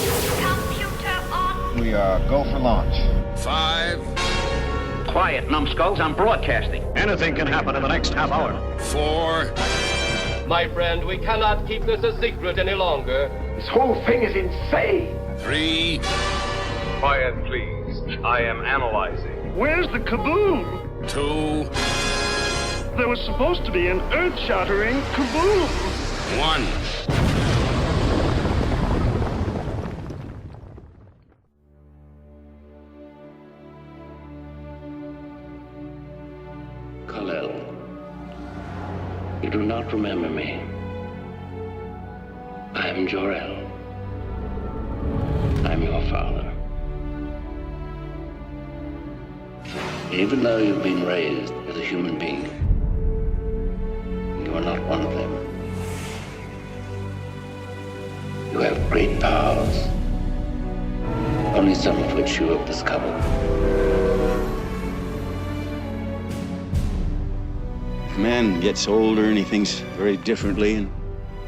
Computer on. We go for launch. 5. Quiet, numbskulls. I'm broadcasting. Anything can happen in the next half hour. 4. My friend, we cannot keep this a secret any longer. This whole thing is insane. 3. Quiet, please. I am analyzing. Where's the kaboom? 2. There was supposed to be an earth-shattering kaboom. 1. You do not remember me. I am Jor-El. I'm your father. Even though you've been raised as a human being, you are not one of them. You have great powers, only some of which you have discovered. If a man gets older and he thinks very differently and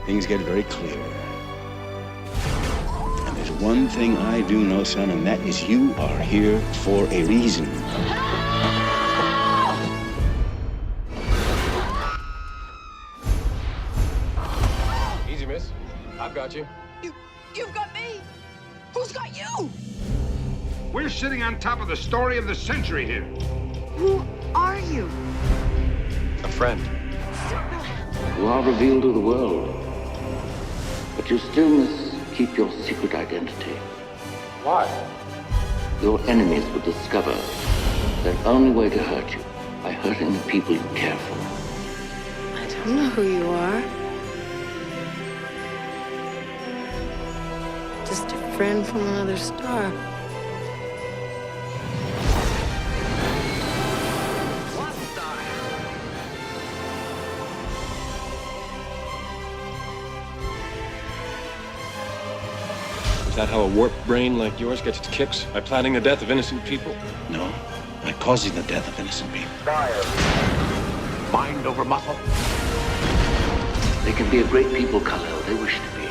things get very clear. And there's one thing I do know, son, and that is you are here for a reason. Easy, miss. I've got you. You've got me. Who's got you? We're sitting on top of the story of the century here. Who are you? A friend. You are revealed to the world, but you still must keep your secret identity. Why? Your enemies will discover the only way to hurt you by hurting the people you care for. I don't know who you are. Just a friend from another star. Is that how a warped brain like yours gets its kicks? By planning the death of innocent people? No, by causing the death of innocent people. Mind over muscle. They can be a great people, Kal-El. They wish to be.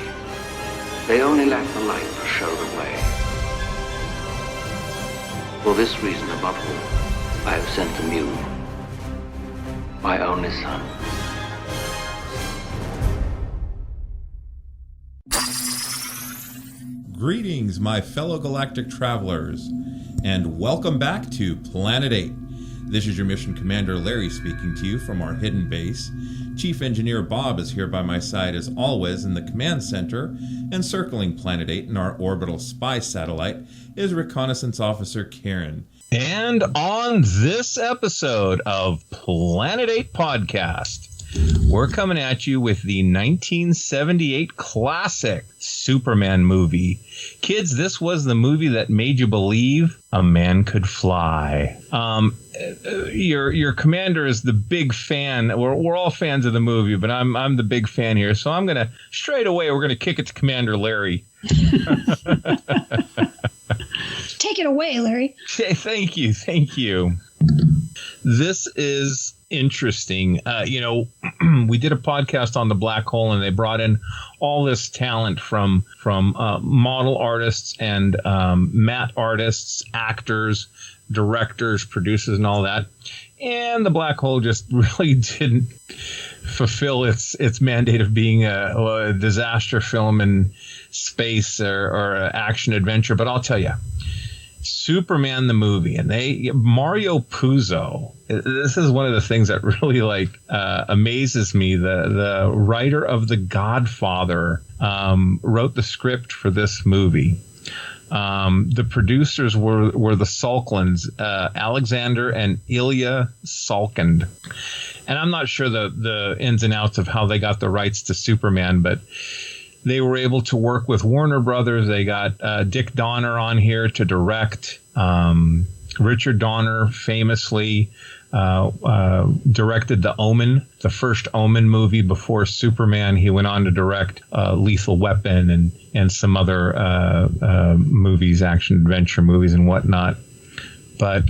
They only lack the light to show the way. For this reason, above all, I have sent them you, my only son. Greetings, my fellow galactic travelers, and welcome back to Planet 8. This is your mission commander Larry speaking to you from our hidden base. Chief Engineer Bob is here by my side as always in the command center, and circling Planet 8 in our orbital spy satellite is Reconnaissance Officer Karen. And on this episode of Planet 8 Podcast, we're coming at you with the 1978 classic Superman movie. Kids, this was the movie that made you believe a man could fly. Your commander is the big fan. We're all fans of the movie, but I'm the big fan here. So I'm gonna we're gonna kick it to Commander Larry. Take it away, Larry. Thank you. This is interesting. We did a podcast on the black hole, and they brought in all this talent from model artists and matte artists, actors, directors, producers, and all that. And the black hole just really didn't fulfill its mandate of being a disaster film in space or action adventure. But I'll tell you, Superman the movie, and Mario Puzo. This is one of the things that really amazes me. The writer of The Godfather wrote the script for this movie. The producers were the Salkinds, Alexander and Ilya Salkind. And I'm not sure the ins and outs of how they got the rights to Superman, but they were able to work with Warner Brothers. They got Dick Donner on here to direct. Richard Donner famously directed The Omen, the first Omen movie before Superman. He went on to direct Lethal Weapon and some other movies, action adventure movies and whatnot. But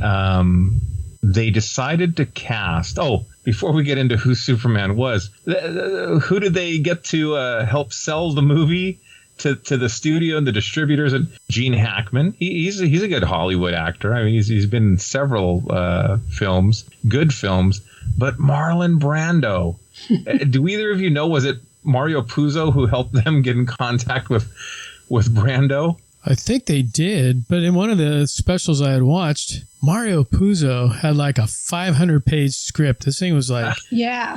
they decided to cast. Oh, before we get into who Superman was, who did they get to help sell the movie to the studio and the distributors. And Gene Hackman, he's a good Hollywood actor. I mean, he's been in several films, good films. But Marlon Brando, do either of you know, was it Mario Puzo who helped them get in contact with Brando? I think they did, but in one of the specials I had watched, Mario Puzo had like a 500-page script. This thing was like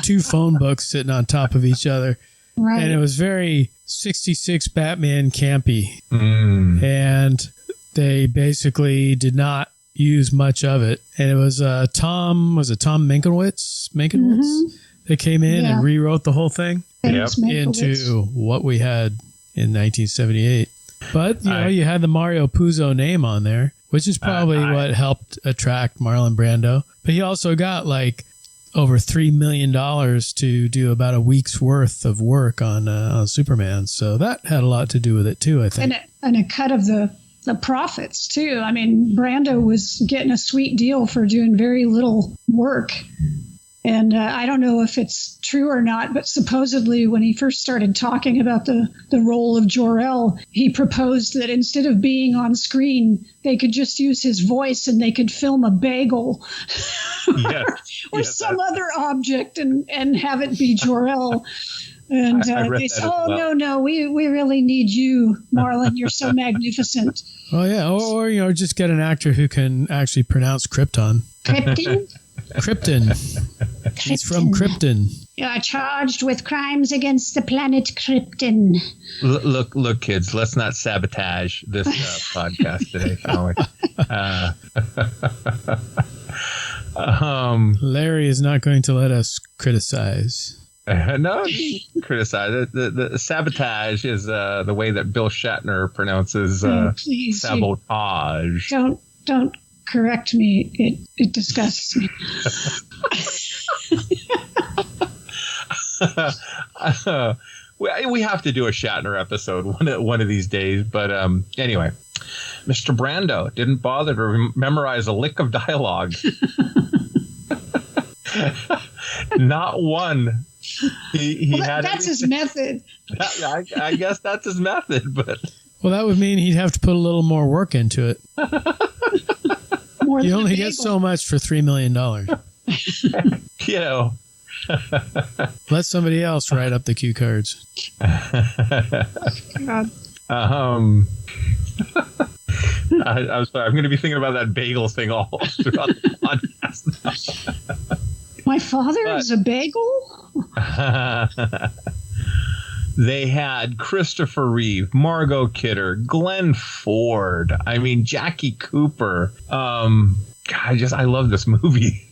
2 phone books sitting on top of each other. Right. And it was very 66 Batman campy. And they basically did not use much of it. And it was Tom Mankiewicz? That came in and rewrote the whole thing into what we had in 1978. But, you had the Mario Puzo name on there, which is probably what helped attract Marlon Brando. But he also got like over $3 million to do about a week's worth of work on Superman. So that had a lot to do with it too, I think. And a cut of the profits too. I mean, Brando was getting a sweet deal for doing very little work. And I don't know if it's true or not, but supposedly when he first started talking about the role of Jor-El, he proposed that instead of being on screen, they could just use his voice and they could film a bagel or some other object and have it be Jor-El. And they said, no, we really need you, Marlon. You're so magnificent. Oh, yeah. Or just get an actor who can actually pronounce Krypton. Krypton. He's from Krypton. You are charged with crimes against the planet Krypton. Look, kids, let's not sabotage this podcast today, shall we? Larry is not going to let us criticize. No, criticize. The sabotage is the way that Bill Shatner pronounces please, sabotage. Don't correct me. It disgusts me. We have to do a Shatner episode one of these days. But anyway, Mr. Brando didn't bother to memorize a lick of dialogue. Not one. He had. That's his method. I guess that's his method. But that would mean he'd have to put a little more work into it. You only get so much for $3 million. Let somebody else write up the cue cards. God. I'm sorry. I'm going to be thinking about that bagel thing all throughout the podcast now. My father is a bagel? They had Christopher Reeve, Margot Kidder, Glenn Ford. I mean, Jackie Cooper. I love this movie.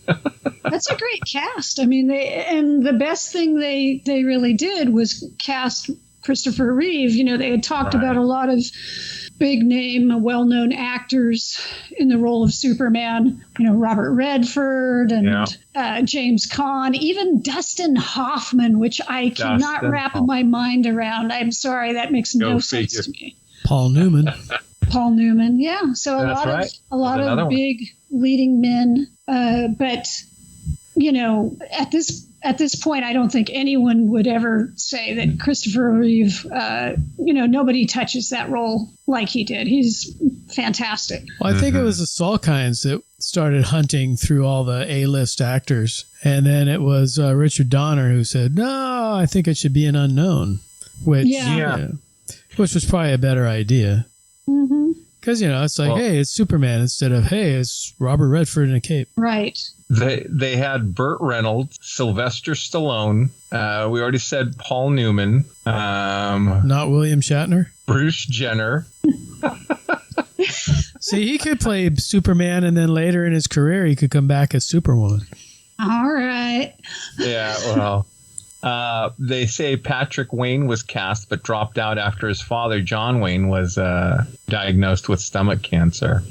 That's a great cast. I mean, the best thing they really did was cast Christopher Reeve. They had talked about a lot of big name, well-known actors in the role of Superman. Robert Redford and James Caan, even Dustin Hoffman, which I cannot wrap my mind around. I'm sorry, that makes no sense to me. Paul Newman, yeah. So a lot of big leading men, but at this point, I don't think anyone would ever say that Christopher Reeve, nobody touches that role like he did. He's fantastic. Well, I think it was the Salkinds that started hunting through all the A-list actors. And then it was Richard Donner who said, no, I think it should be an unknown, which was probably a better idea. Because, it's like, hey, it's Superman instead of, hey, it's Robert Redford in a cape. Right. They had Burt Reynolds, Sylvester Stallone. We already said Paul Newman. Not William Shatner. Bruce Jenner. See, he could play Superman, and then later in his career, he could come back as Superwoman. All right. Yeah, well, they say Patrick Wayne was cast, but dropped out after his father, John Wayne, was diagnosed with stomach cancer.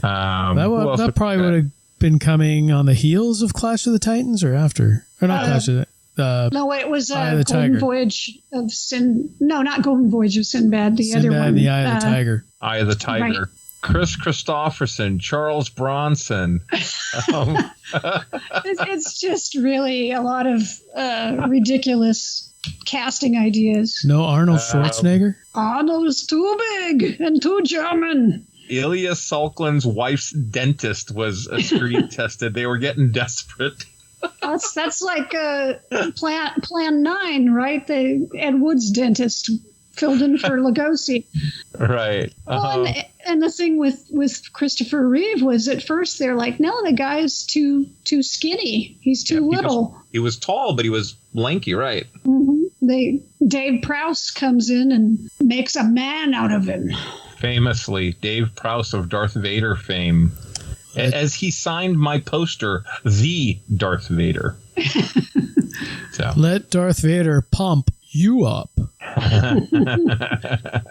That probably would have been coming on the heels of Clash of the Titans or after? Or not Clash of the... no, it was Golden Voyage of Sin... No, not Golden Voyage of Sinbad. The other one. The Eye of the Tiger. Eye of the Tiger. Right. Chris Christopherson, Charles Bronson. It's just really a lot of ridiculous casting ideas. No Arnold Schwarzenegger? Arnold is too big and too German. Ilya Salklin's wife's dentist was screen tested. They were getting desperate. That's like Plan 9, right? The Ed Wood's dentist filled in for Lugosi. Right. Well, and the thing with Christopher Reeve was at first they're like, no, the guy's too skinny. He's too little. He was tall, but he was lanky, right? Mm-hmm. Dave Prowse comes in and makes a man out of him. Famously, Dave Prowse of Darth Vader fame. As he signed my poster, the Darth Vader. So. Let Darth Vader pump you up.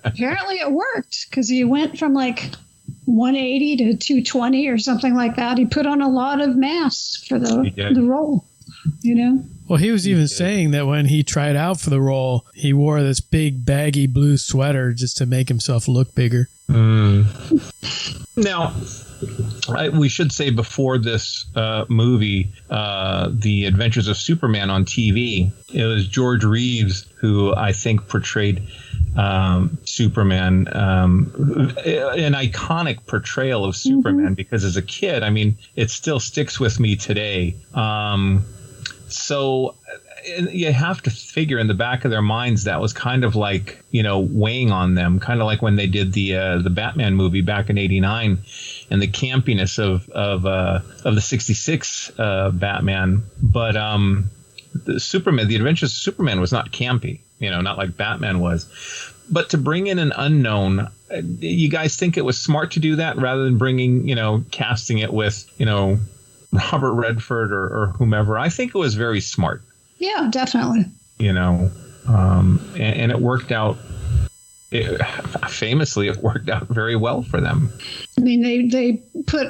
Apparently it worked because he went from like 180 to 220 or something like that. He put on a lot of mass for the role, you know? Well, he was even saying that when he tried out for the role, he wore this big baggy blue sweater just to make himself look bigger. Now, we should say before this movie, The Adventures of Superman on TV, it was George Reeves who I think portrayed Superman, an iconic portrayal of Superman, because as a kid, I mean, it still sticks with me today. So you have to figure in the back of their minds that was kind of like, you know, weighing on them, kind of like when they did the Batman movie back in '89 and the campiness of the '66 Batman. But The Adventures of Superman was not campy, you know, not like Batman was. But to bring in an unknown, you guys think it was smart to do that rather than bringing, you know, casting it with, you know, Robert Redford or whomever? I think it was very smart. Yeah, definitely. You know, and it worked out. Famously, it worked out very well for them. I mean, they put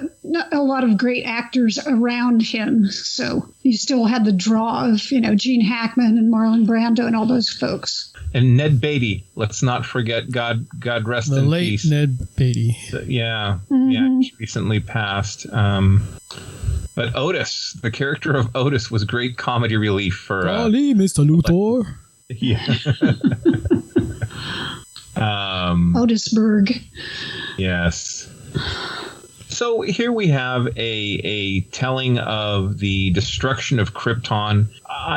a lot of great actors around him, so you still had the draw of, you know, Gene Hackman and Marlon Brando and all those folks. And Ned Betty, let's not forget, God rest the in late peace. Ned Betty. Yeah, he recently passed. But Otis, the character of Otis, was great comedy relief for. Golly, Mr. Luthor. Yeah. Otisburg. Yes. So here we have a telling of the destruction of Krypton.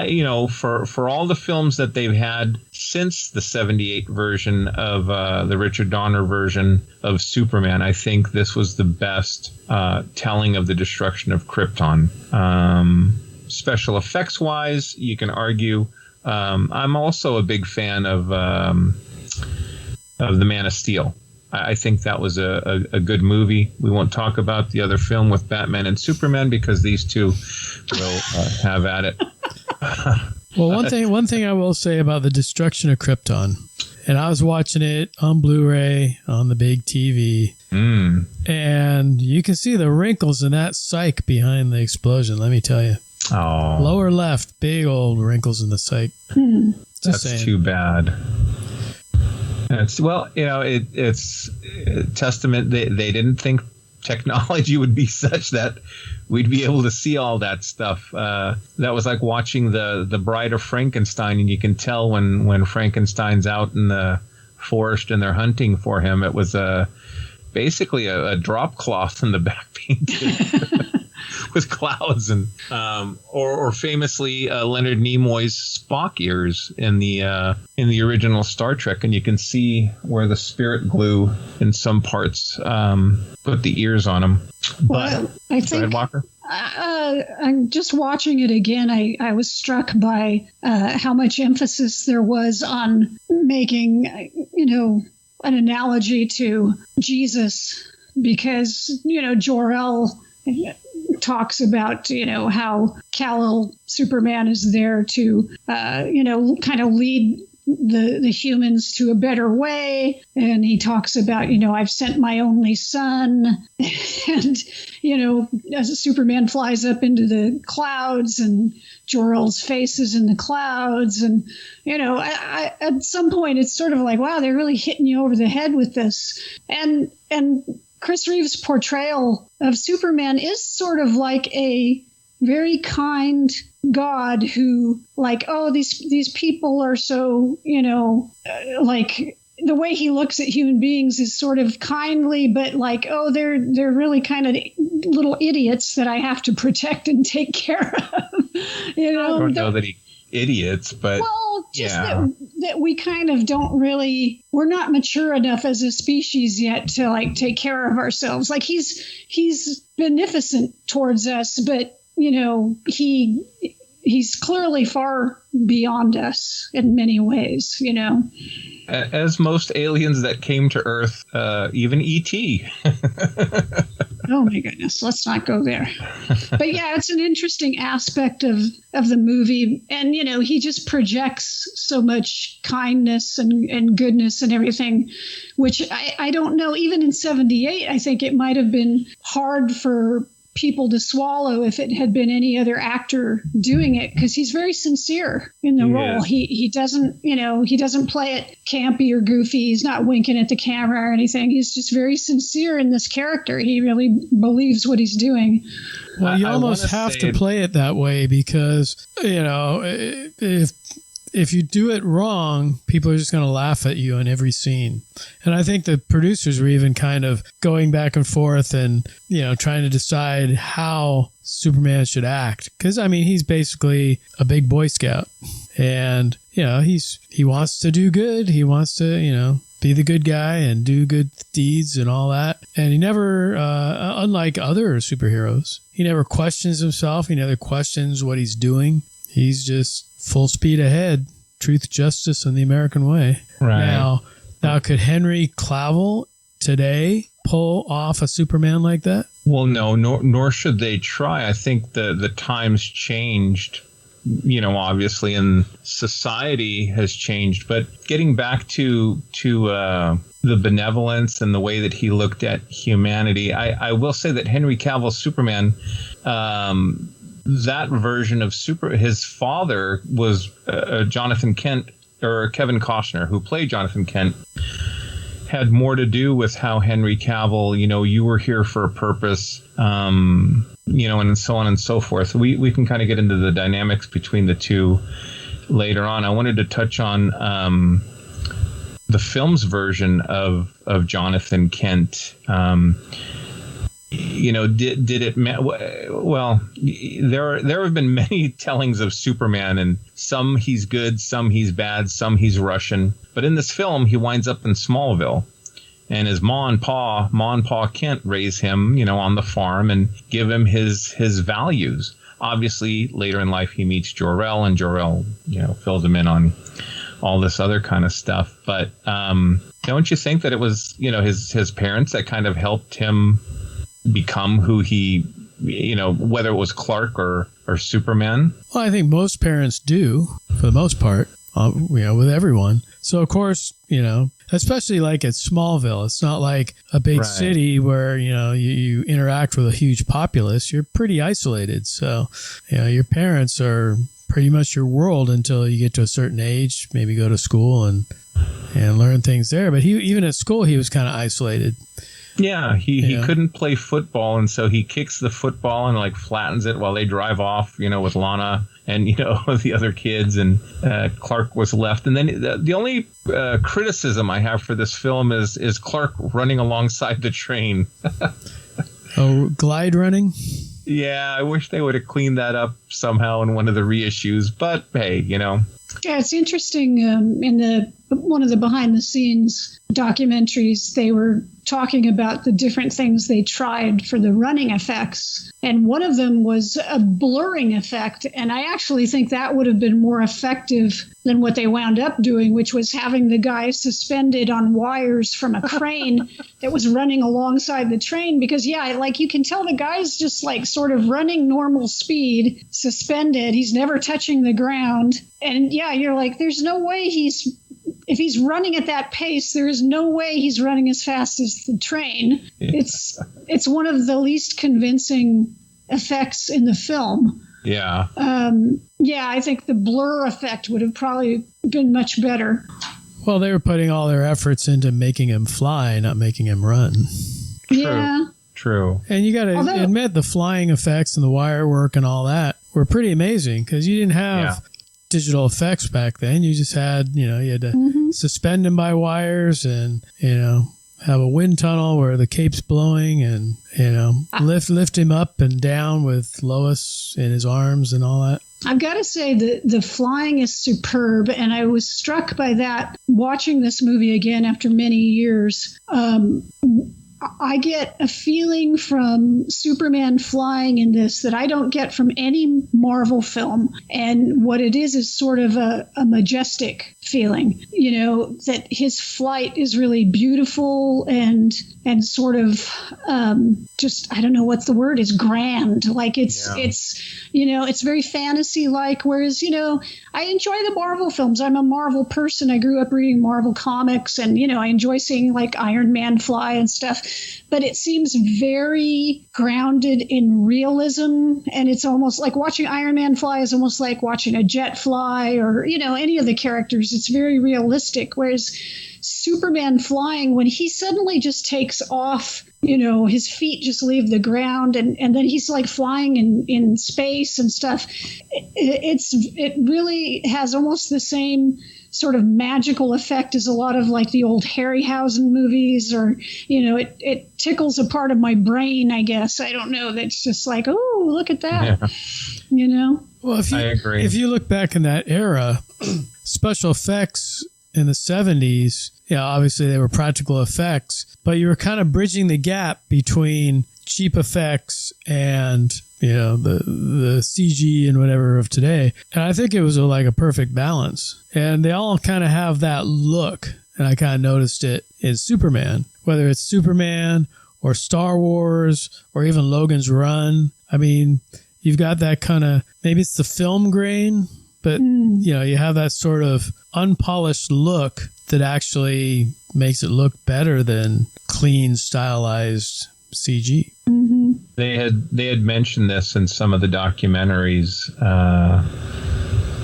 You know, for all the films that they've had since the '78 version of the Richard Donner version of Superman, I think this was the best telling of the destruction of Krypton. Special effects wise, you can argue. I'm also a big fan of The Man of Steel. I think that was a good movie. We won't talk about the other film with Batman and Superman because these two will have at it. Well, one thing I will say about the destruction of Krypton, and I was watching it on Blu-ray on the big TV, and you can see the wrinkles in that psych behind the explosion, let me tell you. Oh. Lower left, big old wrinkles in the psych. That's too bad. It's, well, you know, it's a testament. They didn't think technology would be such that we'd be able to see all that stuff. That was like watching the Bride of Frankenstein, and you can tell when Frankenstein's out in the forest and they're hunting for him. It was basically a drop cloth in the back painted. With clouds and or famously Leonard Nimoy's Spock ears in the original Star Trek, and you can see where the spirit glue in some parts put the ears on them. Well, I think. Go ahead, Walker. I'm just watching it again. I was struck by how much emphasis there was on making, you know, an analogy to Jesus, because, you know, Jor-El talks about, you know, how Kal-El Superman is there to, you know, kind of lead the humans to a better way. And he talks about, you know, I've sent my only son. And, you know, as Superman flies up into the clouds and Jor-El's face is in the clouds. And, you know, I at some point it's sort of like, wow, they're really hitting you over the head with this. And Chris Reeve's portrayal of Superman is sort of like a very kind God who, like, oh, these people are so, like, the way he looks at human beings is sort of kindly, but like, oh, they're really kind of little idiots that I have to protect and take care of. I don't know that idiots, but that we kind of don't really, we're not mature enough as a species yet to like take care of ourselves. Like he's beneficent towards us, but he's clearly far beyond us in many ways, As most aliens that came to Earth, even E.T. Oh my goodness, let's not go there. But yeah, it's an interesting aspect of the movie. And, he just projects so much kindness and goodness and everything, which I don't know. Even in 78, I think it might have been hard for people to swallow if it had been any other actor doing it, because he's very sincere in the role. He doesn't play it campy or goofy. He's not winking at the camera or anything. He's just very sincere in this character. He really believes what he's doing. Well, you almost have to play it that way because, if you do it wrong, people are just going to laugh at you in every scene. And I think the producers were even kind of going back and forth and, trying to decide how Superman should act. Because, he's basically a big Boy Scout. And, he wants to do good. He wants to, be the good guy and do good deeds and all that. And he never, unlike other superheroes, he never questions himself. He never questions what he's doing. He's just full speed ahead, truth, justice, and the American way. Right. Now, could Henry Cavill today pull off a Superman like that? Well, no, nor should they try. I think the times changed, obviously, and society has changed. But getting back to the benevolence and the way that he looked at humanity, I will say that Henry Cavill's Superman, that version of his father was Jonathan Kent, or Kevin Costner, who played Jonathan Kent, had more to do with how Henry Cavill, you were here for a purpose, and so on and so forth. We can kind of get into the dynamics between the two later on. I wanted to touch on the film's version of Jonathan Kent. Did it? Well, there have been many tellings of Superman, and some he's good, some he's bad, some he's Russian. But in this film, he winds up in Smallville, and his Ma and Pa Kent raise him, on the farm and give him his values. Obviously, later in life, he meets Jor-El, and Jor-El, fills him in on all this other kind of stuff. But don't you think that it was, his parents that kind of helped him become who he, whether it was Clark or Superman? Well, I think most parents do, for the most part, with everyone. So, of course, especially like at Smallville, it's not like a big city where, you interact with a huge populace. You're pretty isolated. So, your parents are pretty much your world until you get to a certain age, maybe go to school and learn things there. But even at school, he was kind of isolated. Yeah, he couldn't play football, and so he kicks the football and like flattens it while they drive off, with Lana and the other kids, and Clark was left. And then the only criticism I have for this film is Clark running alongside the train. Oh, glide running? Yeah, I wish they would have cleaned that up somehow in one of the reissues, but hey, Yeah, it's interesting. In one of the behind the scenes documentaries, they were talking about the different things they tried for the running effects. And one of them was a blurring effect. And I actually think that would have been more effective than what they wound up doing, which was having the guy suspended on wires from a crane that was running alongside the train. Because, you can tell the guy's just like sort of running normal speed, suspended. He's never touching the ground. And you're like, there's no way if he's running at that pace, there is no way he's running as fast as the train. Yeah. It's one of the least convincing effects in the film. Yeah. I think the blur effect would have probably been much better. Well, they were putting all their efforts into making him fly, not making him run. Yeah. True. And you got to admit the flying effects and the wire work and all that were pretty amazing because you didn't have digital effects back then. You just had, you had to suspend them by wires and, have a wind tunnel where the cape's blowing and, lift him up and down with Lois in his arms and all that. I've got to say the flying is superb, and I was struck by that watching this movie again after many years. I get a feeling from Superman flying in this that I don't get from any Marvel film. And what it is sort of a majestic feeling, that his flight is really beautiful and sort of just, I don't know what the word is, grand. Like it's very fantasy like, whereas, I enjoy the Marvel films. I'm a Marvel person. I grew up reading Marvel comics and, I enjoy seeing like Iron Man fly and stuff. But it seems very grounded in realism. And it's almost like watching Iron Man fly is almost like watching a jet fly or, any of the characters. It's very realistic. Whereas Superman flying, when he suddenly just takes off, his feet just leave the ground and then he's like flying in space and stuff. It really has almost the same sort of magical effect as a lot of like the old Harryhausen movies, or it tickles a part of my brain, I guess. I don't know. That's just like, oh, look at that. Well, I agree. If you look back in that era, special effects in the 70s, obviously they were practical effects, but you were kind of bridging the gap between cheap effects and the CG and whatever of today. And I think it was like a perfect balance. And they all kind of have that look. And I kind of noticed it in Superman, whether it's Superman or Star Wars or even Logan's Run. I mean, you've got that kind of, maybe it's the film grain, but you have that sort of unpolished look that actually makes it look better than clean, stylized CG. Mm-hmm. They had mentioned this in some of the documentaries,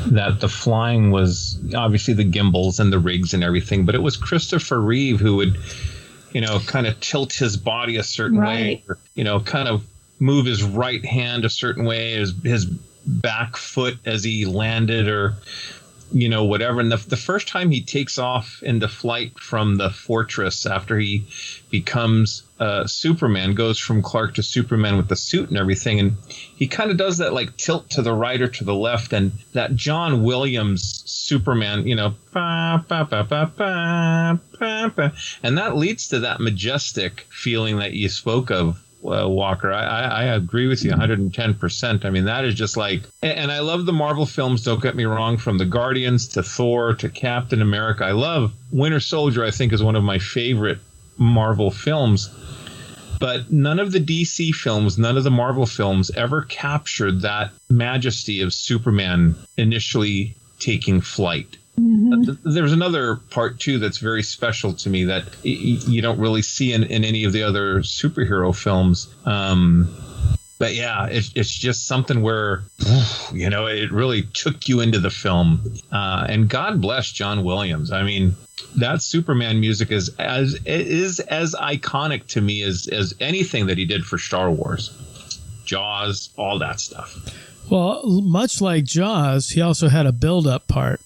that the flying was obviously the gimbals and the rigs and everything, but it was Christopher Reeve who would, kind of tilt his body a certain way, or, kind of move his right hand a certain way, his back foot as he landed, or whatever. And the first time he takes off into flight from the fortress after he becomes Superman, goes from Clark to Superman with the suit and everything, and he kind of does that like tilt to the right or to the left, and that John Williams Superman, ba, ba, ba, ba, ba, ba, ba, and that leads to that majestic feeling that you spoke of, Walker. I agree with you 110%. I mean, that is just like, and I love the Marvel films, don't get me wrong, from the Guardians to Thor to Captain America. I love Winter Soldier, I think, is one of my favorite Marvel films. But none of the DC films, none of the Marvel films ever captured that majesty of Superman initially taking flight. Mm-hmm. There's another part, too, that's very special to me that you don't really see in any of the other superhero films. But yeah, it's just something where, it really took you into the film. And God bless John Williams. I mean, that Superman music is as iconic to me as anything that he did for Star Wars, Jaws, all that stuff. Well, much like Jaws, he also had a build-up part.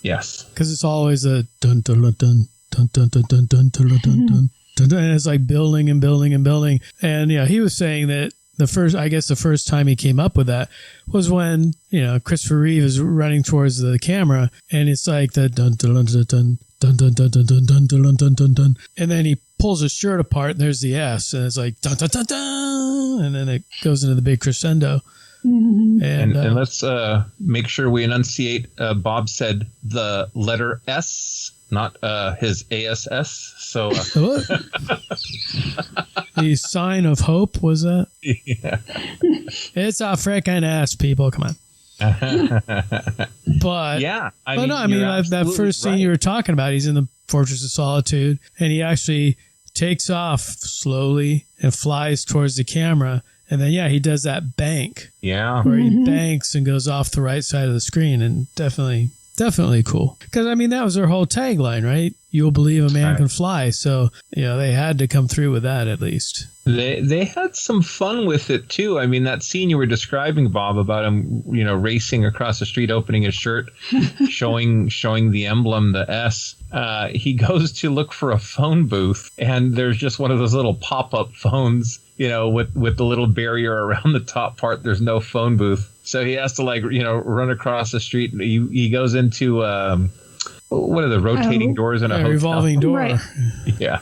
Yes, because it's always a dun dun dun dun dun dun dun dun dun dun dun dun, and it's like building and building and building. And he was saying that the first time he came up with that was when Christopher Reeve is running towards the camera, and it's like the dun dun dun dun dun dun dun dun dun dun dun dun dun dun, and then he pulls his shirt apart, and there's the S, and it's like dun dun dun dun, and then it goes into the big crescendo. Mm-hmm. And let's make sure we enunciate. Bob said the letter S, not his ASS. So the sign of hope, was that? Yeah. It's a frickin' S, people. Come on. But yeah, that first scene you were talking about, he's in the Fortress of Solitude, and he actually takes off slowly and flies towards the camera. And then, he does that bank. Yeah. Where he banks and goes off the right side of the screen. And definitely Definitely cool. Because, I mean, that was their whole tagline, right? You'll believe a man can fly. So, they had to come through with that at least. They had some fun with it, too. I mean, that scene you were describing, Bob, about him, racing across the street, opening his shirt, showing the emblem, the S. He goes to look for a phone booth, and there's just one of those little pop-up phones, with the little barrier around the top part. There's no phone booth. So he has to run across the street. He goes into what are the rotating doors in a hotel? Revolving door. Right. Yeah.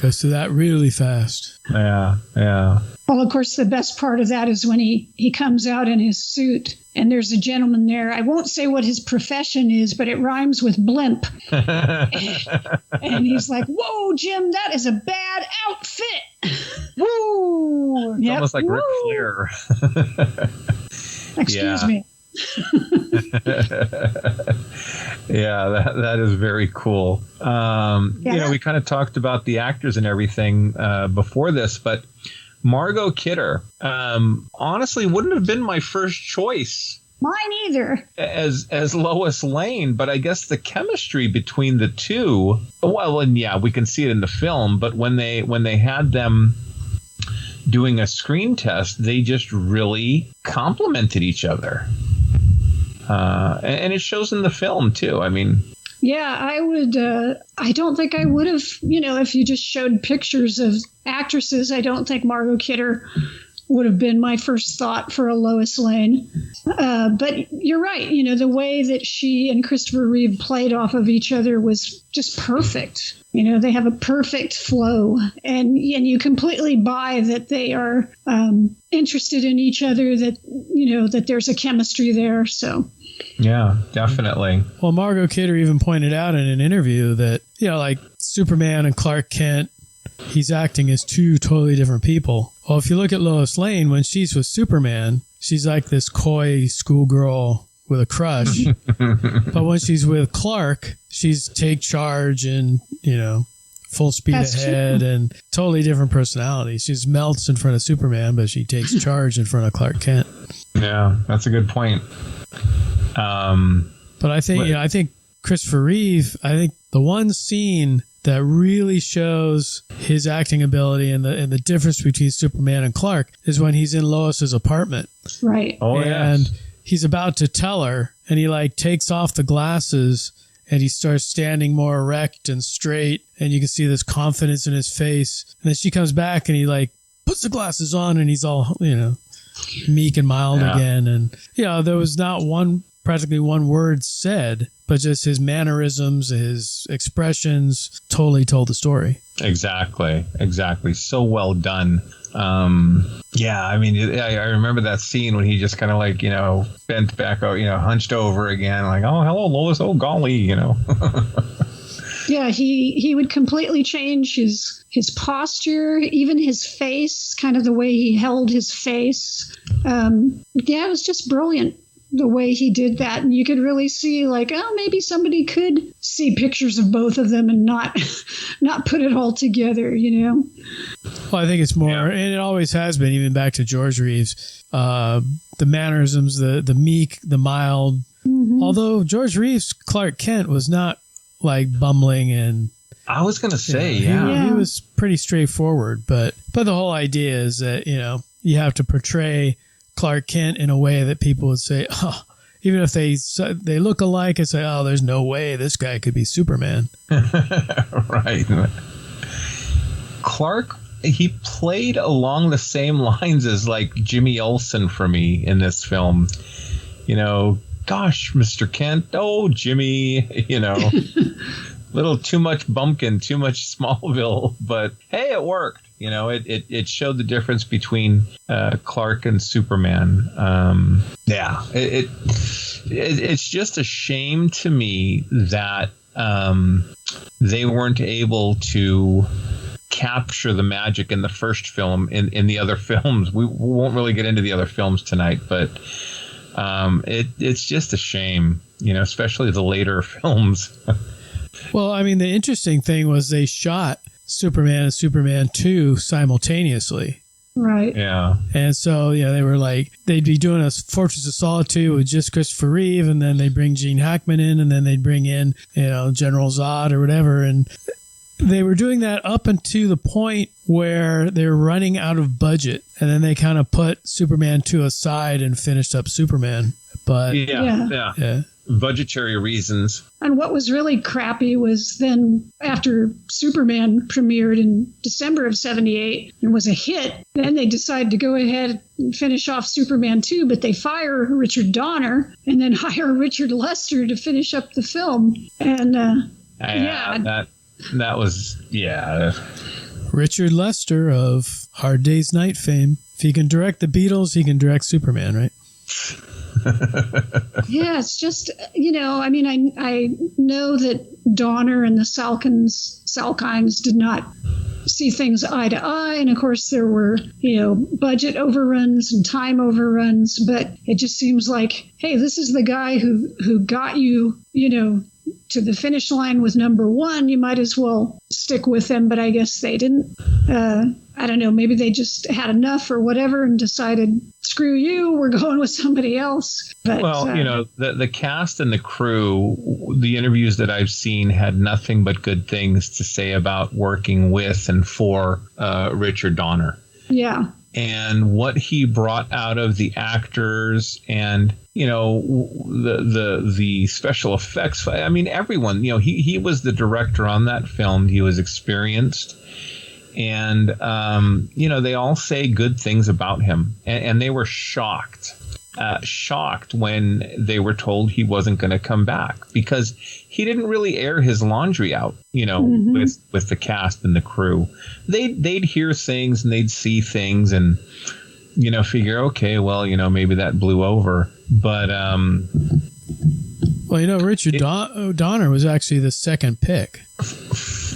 Goes to that really fast. Yeah. Well, of course, the best part of that is when he comes out in his suit and there's a gentleman there. I won't say what his profession is, but it rhymes with blimp. And he's like, "Whoa, Jim, that is a bad outfit." Woo! It's almost like Ric Flair. Excuse me. Yeah, that is very cool. We kind of talked about the actors and everything before this, but Margot Kidder honestly wouldn't have been my first choice. Mine either. As Lois Lane, but I guess the chemistry between the two. Well, and yeah, we can see it in the film, but when they had them doing a screen test, they just really complimented each other. And it shows in the film, too. I mean... Yeah, I would... I don't think I would have... if you just showed pictures of actresses, I don't think Margot Kidder would have been my first thought for a Lois Lane. But you're right. The way that she and Christopher Reeve played off of each other was just perfect. They have a perfect flow. And you completely buy that they are interested in each other, that, that there's a chemistry there. So... Yeah, definitely. Well, Margot Kidder even pointed out in an interview that, like Superman and Clark Kent, he's acting as two totally different people. Well, if you look at Lois Lane, when she's with Superman, she's like this coy schoolgirl with a crush. But when she's with Clark, she's take charge and, full speed ahead and totally different personality. She just melts in front of Superman, but she takes charge in front of Clark Kent. Yeah, that's a good point. But I think, I think Christopher Reeve, I think the one scene that really shows his acting ability and the difference between Superman and Clark is when he's in Lois's apartment. Right. Oh, and he's about to tell her, and he takes off the glasses and he starts standing more erect and straight, and you can see this confidence in his face. And then she comes back and he puts the glasses on and he's all, meek and mild again. And, there was not practically one word said, but just his mannerisms, his expressions totally told the story. Exactly. So well done. I mean, I remember that scene when he just kind of bent back, hunched over again, like, "Oh, hello, Lois. Oh, golly, Yeah, he would completely change his posture, even his face, kind of the way he held his face. It was just brilliant the way he did that. And you could really see maybe somebody could see pictures of both of them and not put it all together, Well, I think it's more, and it always has been, even back to George Reeves, the mannerisms, the meek, the mild. Mm-hmm. Although George Reeves' Clark Kent was not bumbling, and I was going to say, he was pretty straightforward, but the whole idea is that, you have to portray Clark Kent in a way that people would say, oh, even if they look alike, and say, oh, there's no way this guy could be Superman. Right. Clark, he played along the same lines as Jimmy Olsen for me in this film. Gosh, Mr. Kent, oh, Jimmy, little too much bumpkin, too much Smallville, but hey, it worked. It showed the difference between Clark and Superman. It's just a shame to me that they weren't able to capture the magic in the first film in the other films. We won't really get into the other films tonight, but it's just a shame, especially the later films. Well, I mean, the interesting thing was they shot Superman and Superman 2 simultaneously. Right. Yeah. And so, they were like, they'd be doing a Fortress of Solitude with just Christopher Reeve, and then they'd bring Gene Hackman in, and then they'd bring in, General Zod or whatever. And they were doing that up until the point where they were running out of budget. And then they kind of put Superman 2 aside and finished up Superman. But yeah. Budgetary reasons. And what was really crappy was then after Superman premiered in December of 78 and was a hit, then they decided to go ahead and finish off Superman 2, but they fire Richard Donner and then hire Richard Lester to finish up the film. And that was Richard Lester of Hard Day's Night fame. If he can direct the Beatles, he can direct Superman, right? Yeah, it's just, I know that Donner and the Salkinds did not see things eye to eye. And of course, there were, budget overruns and time overruns. But it just seems like, hey, this is the guy who got you, to the finish line with number one. You might as well stick with them. But I guess they didn't. I don't know, maybe they just had enough or whatever and decided, screw you, we're going with somebody else. But, the cast and the crew, the interviews that I've seen had nothing but good things to say about working with and for Richard Donner. Yeah. And what he brought out of the actors and, the special effects. I mean, everyone, he was the director on that film. He was experienced. And, they all say good things about him. And they were shocked when they were told he wasn't going to come back because he didn't really air his laundry out, with the cast and the crew. They'd hear things and they'd see things and, figure, okay, well, maybe that blew over. But, Richard Donner was actually the second pick.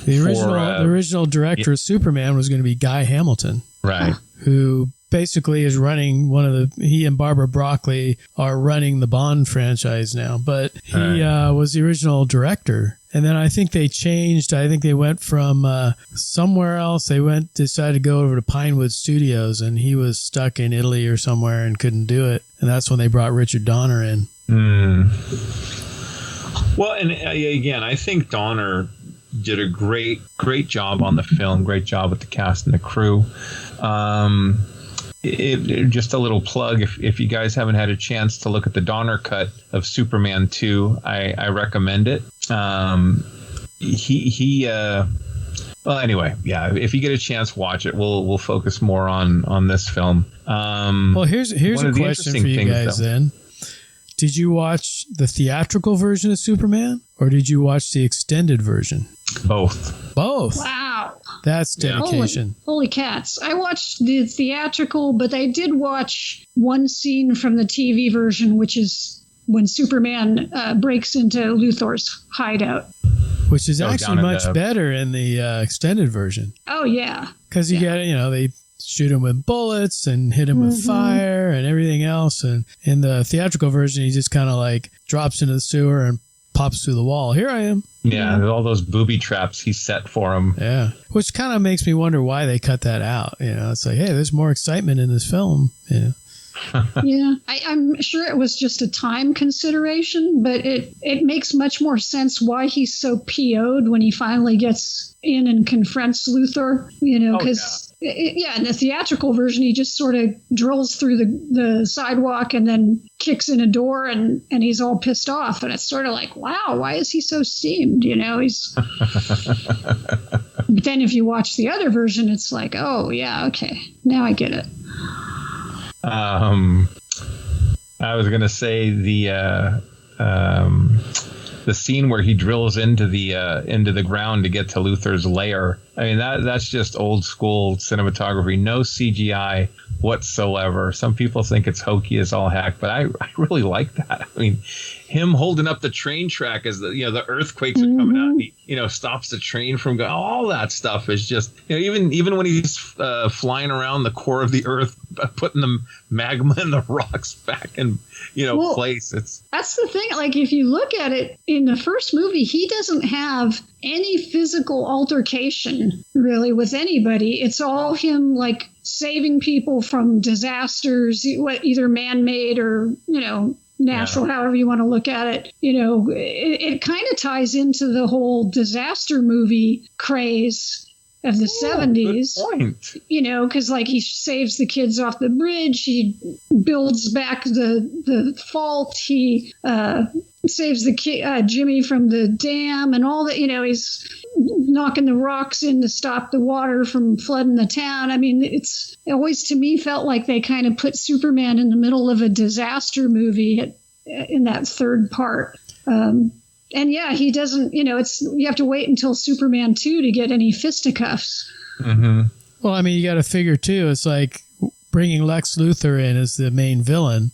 The original director of Superman was going to be Guy Hamilton. Right. Who basically is running he and Barbara Broccoli are running the Bond franchise now. But he was the original director. And then I think they changed. I think they went from somewhere else. They decided to go over to Pinewood Studios, and he was stuck in Italy or somewhere and couldn't do it. And that's when they brought Richard Donner in. Well, and again, I think Donner did a great job on the film, great job with the cast and the crew. Just a little plug, if you guys haven't had a chance to look at the Donner cut of Superman 2, I recommend it. Anyway, if you get a chance, watch it. We'll focus more on this film. Here's a question for you guys then. Did you watch the theatrical version of Superman, or did you watch the extended version? Both. Wow. That's dedication. Holy cats. I watched the theatrical, but I did watch one scene from the TV version, which is when Superman breaks into Luthor's hideout. Which is actually much better in the extended version. Oh, yeah. Because you get, they shoot him with bullets and hit him with fire and everything else. And in the theatrical version, he just kind of like drops into the sewer and pops through the wall. Here I am. Yeah, all those booby traps he set for him. Yeah, which kind of makes me wonder why they cut that out. It's like, hey, there's more excitement in this film. Yeah, I'm sure it was just a time consideration, but it makes much more sense why he's so PO'd when he finally gets in and confronts Luthor, because in the theatrical version, he just sort of drills through the sidewalk and then kicks in a door and he's all pissed off. And it's sort of like, wow, why is he so steamed? He's. But then if you watch the other version, it's like, oh, yeah, okay, now I get it. I was going to say the scene where he drills into the ground to get to Luthor's lair. I mean, that's just old school cinematography, no CGI whatsoever. Some people think it's hokey as all heck, but I really like that. I mean, him holding up the train track as the earthquakes are coming out, he stops the train from going. All that stuff is just even when he's flying around the core of the earth, putting the magma and the rocks back in, place. That's the thing. Like, if you look at it in the first movie, he doesn't have any physical altercation really with anybody. It's all him like saving people from disasters, either man-made or, natural, however you want to look at it. It kind of ties into the whole disaster movie craze of the 70s. Good point. Because like he saves the kids off the bridge, he builds back the fault, he saves the Jimmy from the dam and all that. He's knocking the rocks in to stop the water from flooding the town. I mean, it's always, to me, felt like they kind of put Superman in the middle of a disaster movie in that third part. And yeah, he doesn't, you have to wait until Superman 2 to get any fisticuffs. Mm-hmm. Well, I mean, you got to figure too, it's like bringing Lex Luthor in as the main villain,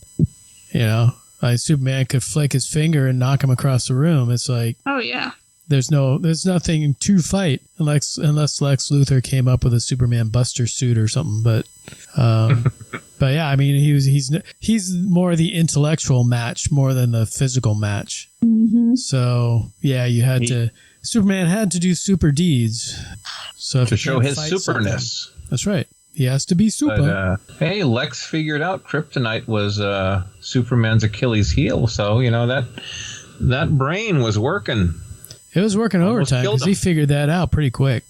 like Superman could flick his finger and knock him across the room. It's like, oh yeah, there's nothing to fight unless Lex Luthor came up with a Superman Buster suit or something. But yeah, I mean, he's more the intellectual match more than the physical match. Mm-hmm. So yeah, Superman had to do super deeds. So to show his superness. That's right. He has to be super. But, hey, Lex figured out kryptonite was Superman's Achilles heel. So that brain was working. It was working overtime because he figured that out pretty quick.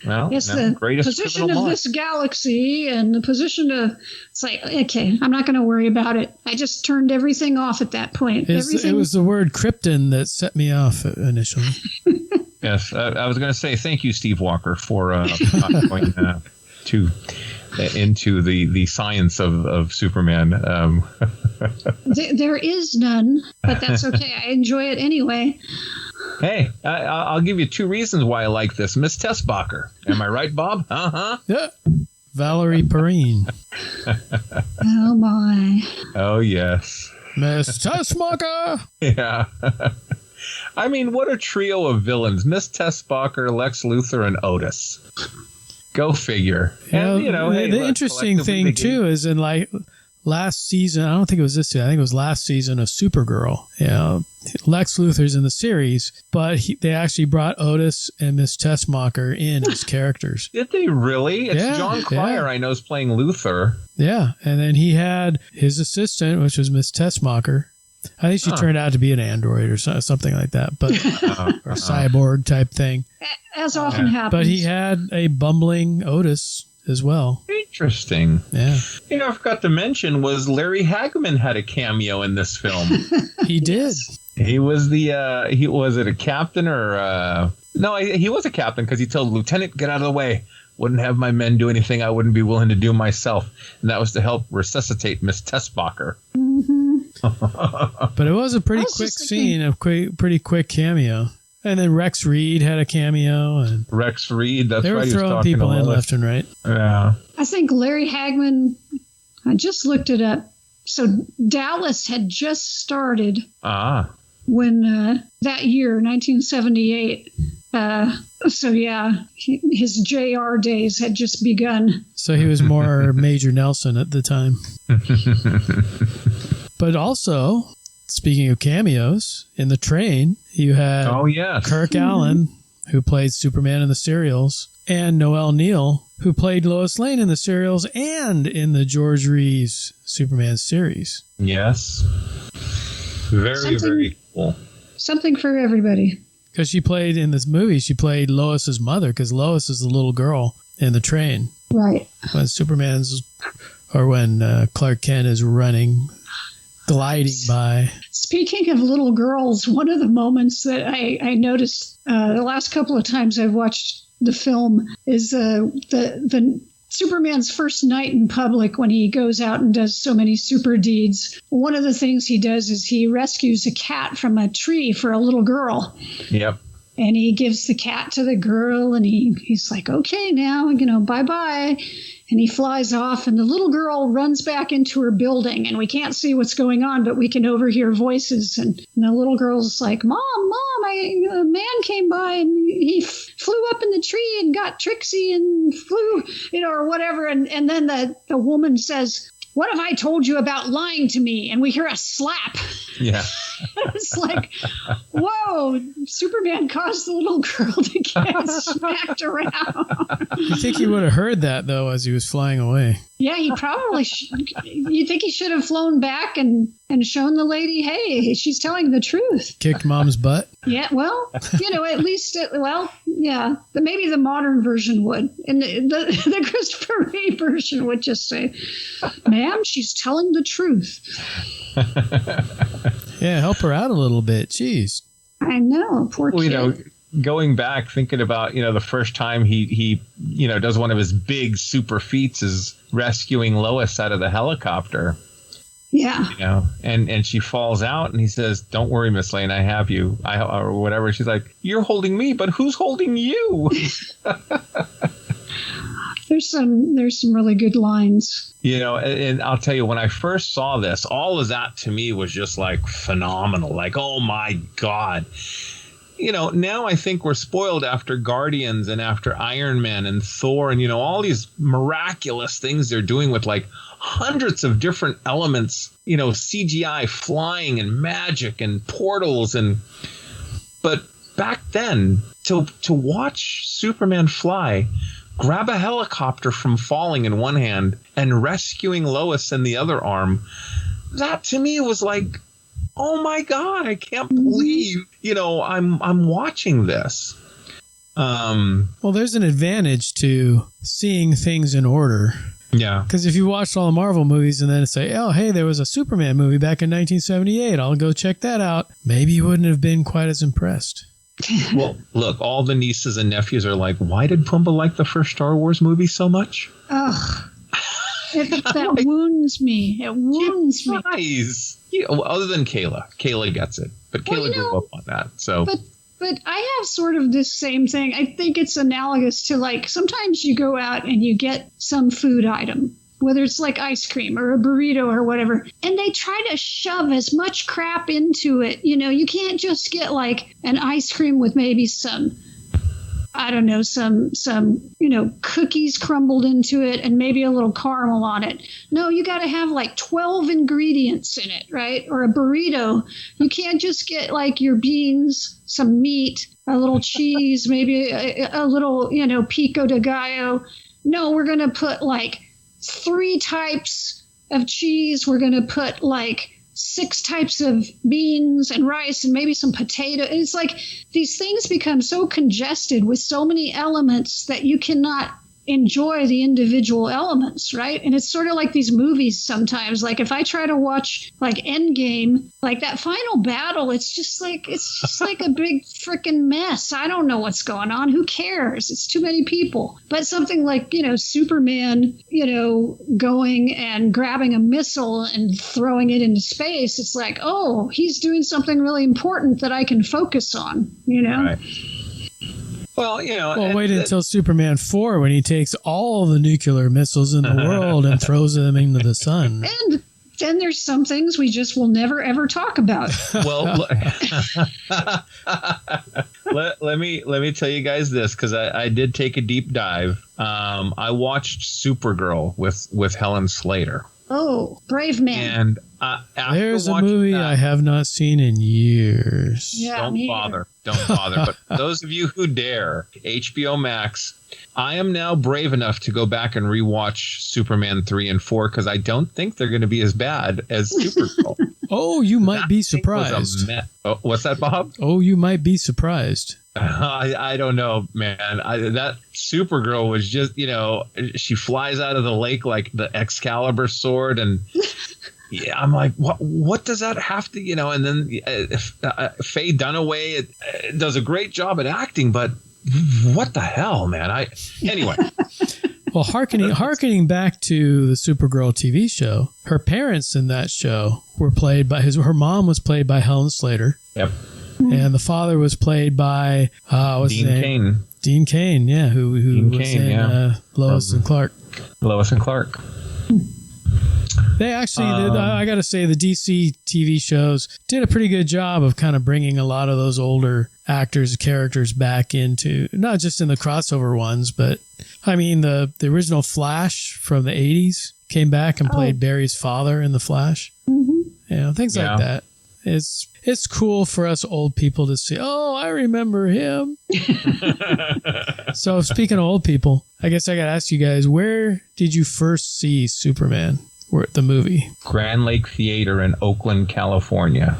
Well, it's the position of this galaxy and the position of... It's like, okay, I'm not going to worry about it. I just turned everything off at that point. It was the word krypton that set me off initially. Yes, I was going to say thank you, Steve Walker, for going into the science of Superman. There is none, but that's okay. I enjoy it anyway. Hey, I'll give you 2 reasons why I like this. Miss Tessbacher. Am I right, Bob? Uh-huh. Yeah. Valerie Perrine. Oh, my. Oh, yes. Miss Tessbacher. Yeah. I mean, what a trio of villains. Miss Tessbacher, Lex Luthor, and Otis. Go figure. And, the interesting thing, too, is in last season, I don't think it was this season, I think it was last season of Supergirl. Lex Luthor's in the series, but they actually brought Otis and Miss Tessmacher in as characters. Did they really? It's John Cryer, I know, is playing Luthor. Yeah, and then he had his assistant, which was Miss Tessmacher. I think she turned out to be an android or something like that, but or a cyborg type thing. As often happens. But he had a bumbling Otis as well. Interesting. Yeah. I forgot to mention was Larry Hackman had a cameo in this film. He did. He was was it a captain or no, he was a captain because he told Lieutenant, get out of the way. Wouldn't have my men do anything I wouldn't be willing to do myself. And that was to help resuscitate Miss Tessbacher. Mm-hmm. But it was a pretty quick scene, a pretty quick cameo. And then Rex Reed had a cameo. And Rex Reed, that's right. They were throwing people in left and right. Yeah. I think Larry Hackman, I just looked it up. So Dallas had just started when that year, 1978. So yeah, his JR days had just begun. So he was more Major Nelson at the time. But also, speaking of cameos, in the train, you had Kirk Allen, who played Superman in the serials, and Noel Neill, who played Lois Lane in the serials and in the George Reeves Superman series. Yes. Very cool. Something for everybody. Because she played in this movie, she played Lois's mother, because Lois is the little girl in the train. Right. When Clark Kent is gliding by. Speaking of little girls, one of the moments that I noticed the last couple of times I've watched the film is the Superman's first night in public when he goes out and does so many super deeds. One of the things he does is he rescues a cat from a tree for a little girl. Yep. And he gives the cat to the girl, and he's like, okay, now, bye-bye. And he flies off, and the little girl runs back into her building, and we can't see what's going on, but we can overhear voices. And the little girl's like, Mom, a man came by, and he flew up in the tree and got Trixie and flew, or whatever. And then the woman says, what have I told you about lying to me? And we hear a slap. Yeah. It's like, whoa, Superman caused the little girl to get smacked around. You think he would have heard that, though, as he was flying away? Yeah, he probably you think he should have flown back and shown the lady, hey, she's telling the truth. Kicked Mom's butt? Yeah, well, at least, yeah, maybe the modern version would. And the Christopher Reeve version would just say, ma'am, she's telling the truth. Yeah, help her out a little bit. Jeez. I know, poor kid. Going back, thinking about, the first time he does one of his big super feats is rescuing Lois out of the helicopter. Yeah. And she falls out, and he says, don't worry, Miss Lane, I have you. Or whatever. She's like, you're holding me, but who's holding you? There's some really good lines. And I'll tell you, when I first saw this, all of that to me was just like phenomenal. Like, oh my God. Now I think we're spoiled after Guardians and after Iron Man and Thor and, all these miraculous things they're doing with like hundreds of different elements, CGI flying and magic and portals. But back then, to watch Superman fly, grab a helicopter from falling in one hand and rescuing Lois in the other arm, that to me was like, oh my God, I can't believe, I'm watching this. Well, there's an advantage to seeing things in order. Yeah. Because if you watched all the Marvel movies and then say, oh, hey, there was a Superman movie back in 1978, I'll go check that out, maybe you wouldn't have been quite as impressed. Well, look, all the nieces and nephews are like, why did Pumbaa like the first Star Wars movie so much? Ugh. That wounds me. It wounds me. Nice. Other than Kayla. Kayla gets it. But Kayla grew up on that. So. But I have sort of this same thing. I think it's analogous to, like, sometimes you go out and you get some food item, whether it's like ice cream or a burrito or whatever, and they try to shove as much crap into it. You can't just get like an ice cream with maybe some, I don't know, some cookies crumbled into it and maybe a little caramel on it. No, you got to have like 12 ingredients in it, right? Or a burrito. You can't just get like your beans, some meat, a little cheese, maybe a little, pico de gallo. No, we're going to put like 3 types of cheese. We're going to put like 6 types of beans and rice and maybe some potato. It's like these things become so congested with so many elements that you cannot enjoy the individual elements, right? And it's sort of like these movies sometimes. Like if I try to watch like Endgame, like that final battle, it's just like a big freaking mess. I don't know what's going on. Who cares? It's too many people. But something like, Superman, going and grabbing a missile and throwing it into space, it's like, oh, he's doing something really important that I can focus on, Right. Well, wait until Superman 4 when he takes all the nuclear missiles in the world and throws them into the sun. And then there's some things we just will never, ever talk about. Well, let me tell you guys this, because I did take a deep dive. I watched Supergirl with Helen Slater. Oh, brave man. And there's a movie I have not seen in years. Yeah, Don't bother. But those of you who dare, HBO Max, I am now brave enough to go back and rewatch Superman 3 and 4 because I don't think they're going to be as bad as Supergirl. Oh, you might be surprised. Oh, what's that, Bob? Oh, you might be surprised. I don't know, man. That Supergirl was just, she flies out of the lake like the Excalibur sword, and yeah, I'm like, what does that have to, And then Faye Dunaway does a great job at acting, but what the hell, man? Anyway. Well, hearkening back to the Supergirl TV show, her parents in that show were played by her mom was played by Helen Slater. Yep. And the father was played by Dean Cain. Dean Cain, yeah, who was in Lois and Clark. Lois and Clark. They actually, I got to say, the DC TV shows did a pretty good job of kind of bringing a lot of those older actors, characters back into, not just in the crossover ones, but I mean, the original Flash from the 80s came back and played Barry's father in the Flash. Mm-hmm. Things like that. It's cool for us old people to see, oh, I remember him. So speaking of old people, I guess I got to ask you guys, where did you first see Superman? The movie? Grand Lake Theater in Oakland, California.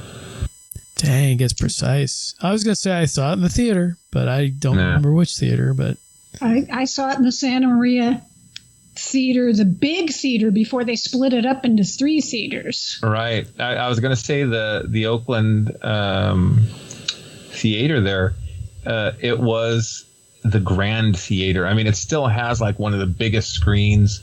Dang, it's precise. I was going to say I saw it in the theater, but I don't remember which theater. But I saw it in the Santa Maria Theater, the big theater, before they split it up into 3 theaters. Right. I was going to say the Oakland theater there, it was the Grand Theater. I mean, it still has like one of the biggest screens.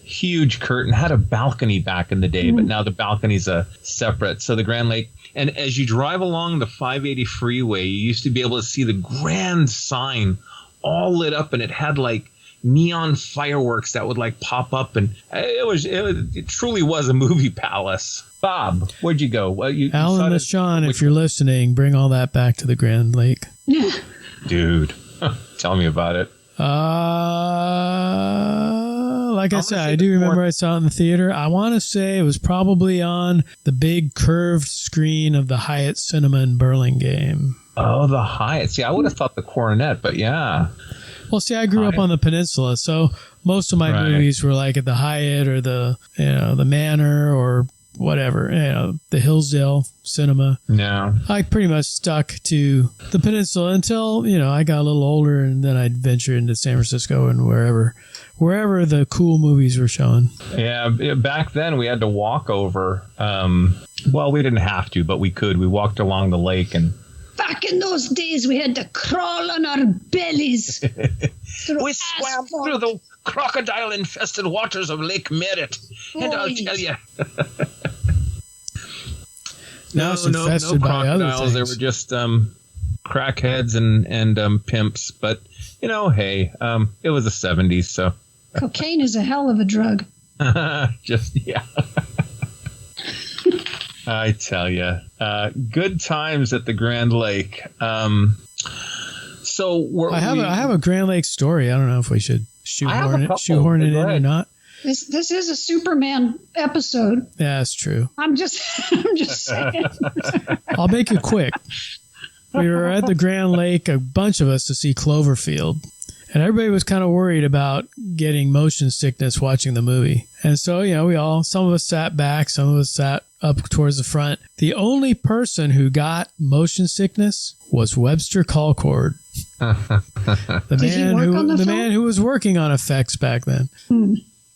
Huge curtain, had a balcony back in the day, but now the balcony's a separate. So the Grand Lake, and as you drive along the 580 freeway, you used to be able to see the grand sign all lit up, and it had like neon fireworks that would like pop up, and it truly was a movie palace. Bob, where'd you go? Well, Alan and Sean, if you're listening, bring all that back to the Grand Lake. Dude, tell me about it. Like I said, I do remember I saw it in the theater. I want to say it was probably on the big curved screen of the Hyatt Cinema in Burlingame. Oh, the Hyatt. See, I would have thought the Coronet, but yeah. Well, see, I grew up on the peninsula, so most of my movies were like at the Hyatt or the Manor or whatever, the Hillsdale Cinema. No. I pretty much stuck to the peninsula until, I got a little older, and then I'd venture into San Francisco and wherever the cool movies were showing. Yeah, back then we had to walk over. Well, we didn't have to, but we could. We walked along the lake, and back in those days, we had to crawl on our bellies. We swam through the crocodile-infested waters of Lake Merritt, and I'll tell you. Now it's infested by other things. They were just crackheads and pimps, but hey, it was the 70s, so. Cocaine is a hell of a drug. Yeah. I tell you, good times at the Grand Lake. So I have a Grand Lake story. I don't know if we should shoehorn it in or not. This is a Superman episode. Yeah, that's true. I'm just saying. I'll make it quick. We were at the Grand Lake, a bunch of us, to see Cloverfield. And everybody was kind of worried about getting motion sickness watching the movie. And so, some of us sat back, some of us sat up towards the front. The only person who got motion sickness was Webster Colcord. The man who was working on effects back then.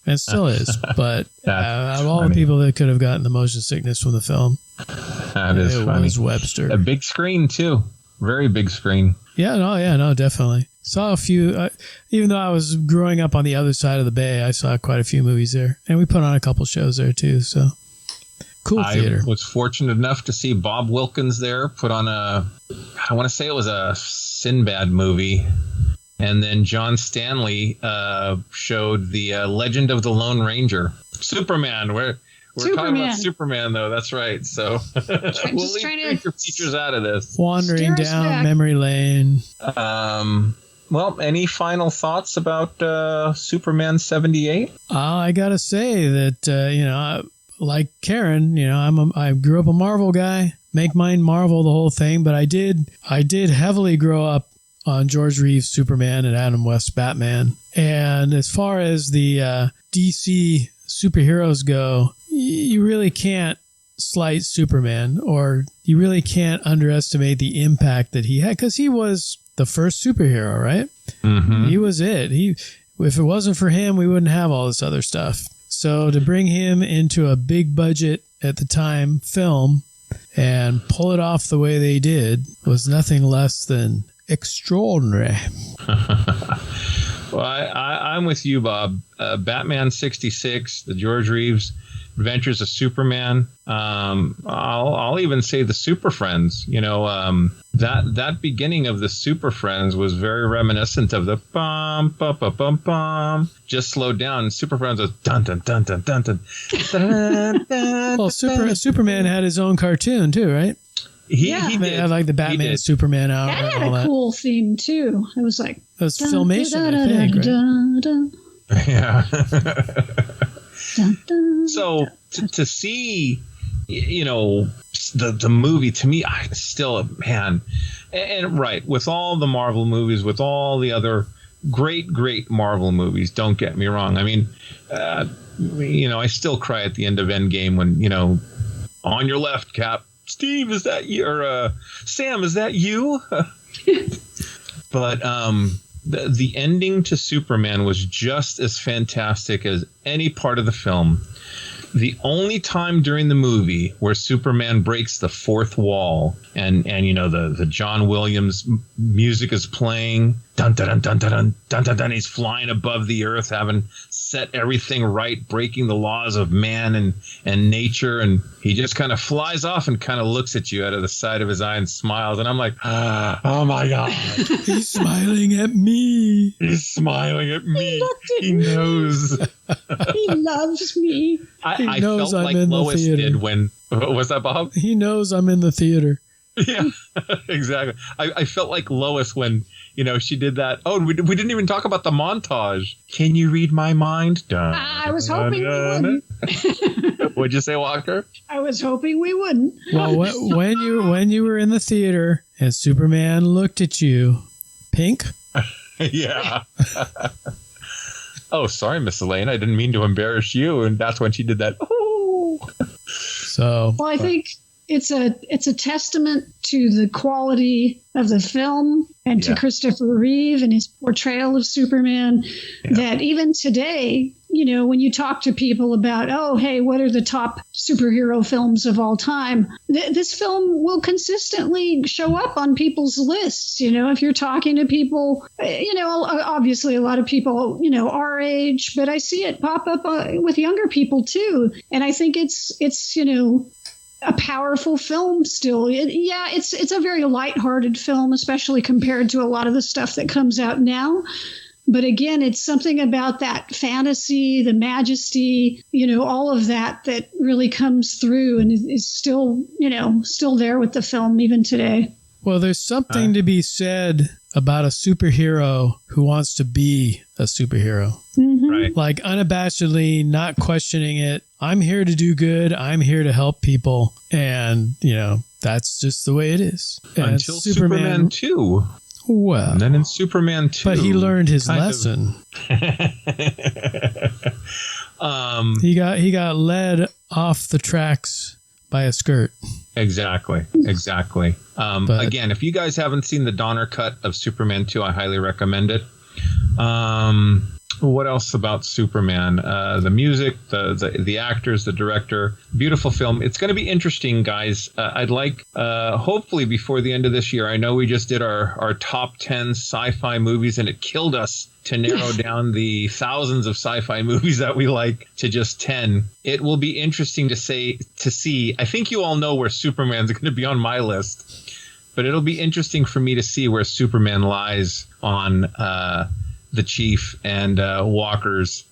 And still is. But out of all the people that could have gotten the motion sickness from the film, it was Webster. A big screen, too. Very big screen. No, definitely. Saw a few, even though I was growing up on the other side of the bay, I saw quite a few movies there. And we put on a couple shows there, too. So, cool theater. I was fortunate enough to see Bob Wilkins there put on I want to say it was a Sinbad movie. And then John Stanley showed the Legend of the Lone Ranger. Superman. We're talking about Superman, though. That's right. So we'll leave creature features out of this. Wandering down memory lane. Well, any final thoughts about Superman 78? I gotta say that like Karen, I grew up a Marvel guy. Make mine Marvel, the whole thing. But I did heavily grow up on George Reeves' Superman and Adam West's Batman. And as far as the DC superheroes go, you really can't slight Superman, or you really can't underestimate the impact that he had, because he was the first superhero, right? Mm-hmm. He was it. If it wasn't for him, we wouldn't have all this other stuff. So to bring him into a big budget at the time film and pull it off the way they did was nothing less than extraordinary. Well, I'm with you, Bob. Batman 66, the George Reeves Adventures of Superman. I'll even say the Super Friends. That beginning of the Super Friends was very reminiscent of the bum bum bum bum bum. Just slowed down. Super Friends was dun dun dun dun dun dun. Dun, dun, well, Superman had his own cartoon too, right? He did. Had like the Batman Superman hour. That had a cool theme too. It was like it was Filmation, I think, right? Yeah. So to see, the movie, to me, I still, man, and right, with all the Marvel movies, with all the other great Marvel movies, don't get me wrong. I mean, I still cry at the end of Endgame when, on your left, Cap, Steve, is that you? Or Sam, is that you? But the ending to Superman was just as fantastic as any part of the film. The only time during the movie where Superman breaks the fourth wall and the John Williams music is playing, dun dun dun dun dun dun dun dun, he's flying above the earth, having set everything right, breaking the laws of man and nature, and he just kind of flies off and kind of looks at you out of the side of his eye and smiles, and I'm like, oh my God, he's smiling at me. He's smiling at me. He knows. He loves me. I felt like Lois did when. Was that Bob? He knows I'm in the theater. Yeah, exactly. I felt like Lois when she did that. Oh, we didn't even talk about the montage. Can you read my mind? Dun, I was hoping we wouldn't. What'd you say, Walker? I was hoping we wouldn't. Well, when you were in the theater and Superman looked at you, pink. Yeah. Oh, sorry, Miss Elaine. I didn't mean to embarrass you, and that's when she did that. Oh. So. Well, I think it's a testament to the quality of the film and to Christopher Reeve and his portrayal of Superman that even today, when you talk to people about, oh, hey, what are the top superhero films of all time? This film will consistently show up on people's lists. If you're talking to people, obviously a lot of people, our age, but I see it pop up with younger people too. And I think it's a powerful film still. It's a very lighthearted film, especially compared to a lot of the stuff that comes out now. But again, it's something about that fantasy, the majesty, all of that really comes through and is still there with the film even today. Well, there's something to be said about a superhero who wants to be a superhero. Mm-hmm. Right. Like unabashedly, not questioning it. I'm here to do good. I'm here to help people. And, that's just the way it is. And until Superman 2. Well. And then in Superman 2. But he learned his lesson. He got led off the tracks by a skirt. Exactly. Again, if you guys haven't seen the Donner cut of Superman 2, I highly recommend it. What else about Superman? The music, the actors, the director. Beautiful film. It's going to be interesting, guys. I'd like, hopefully before the end of this year, I know we just did our top 10 sci-fi movies and it killed us to narrow down the thousands of sci-fi movies that we like to just 10. It will be interesting to see. I think you all know where Superman's going to be on my list, but it'll be interesting for me to see where Superman lies on the Chief and Walker's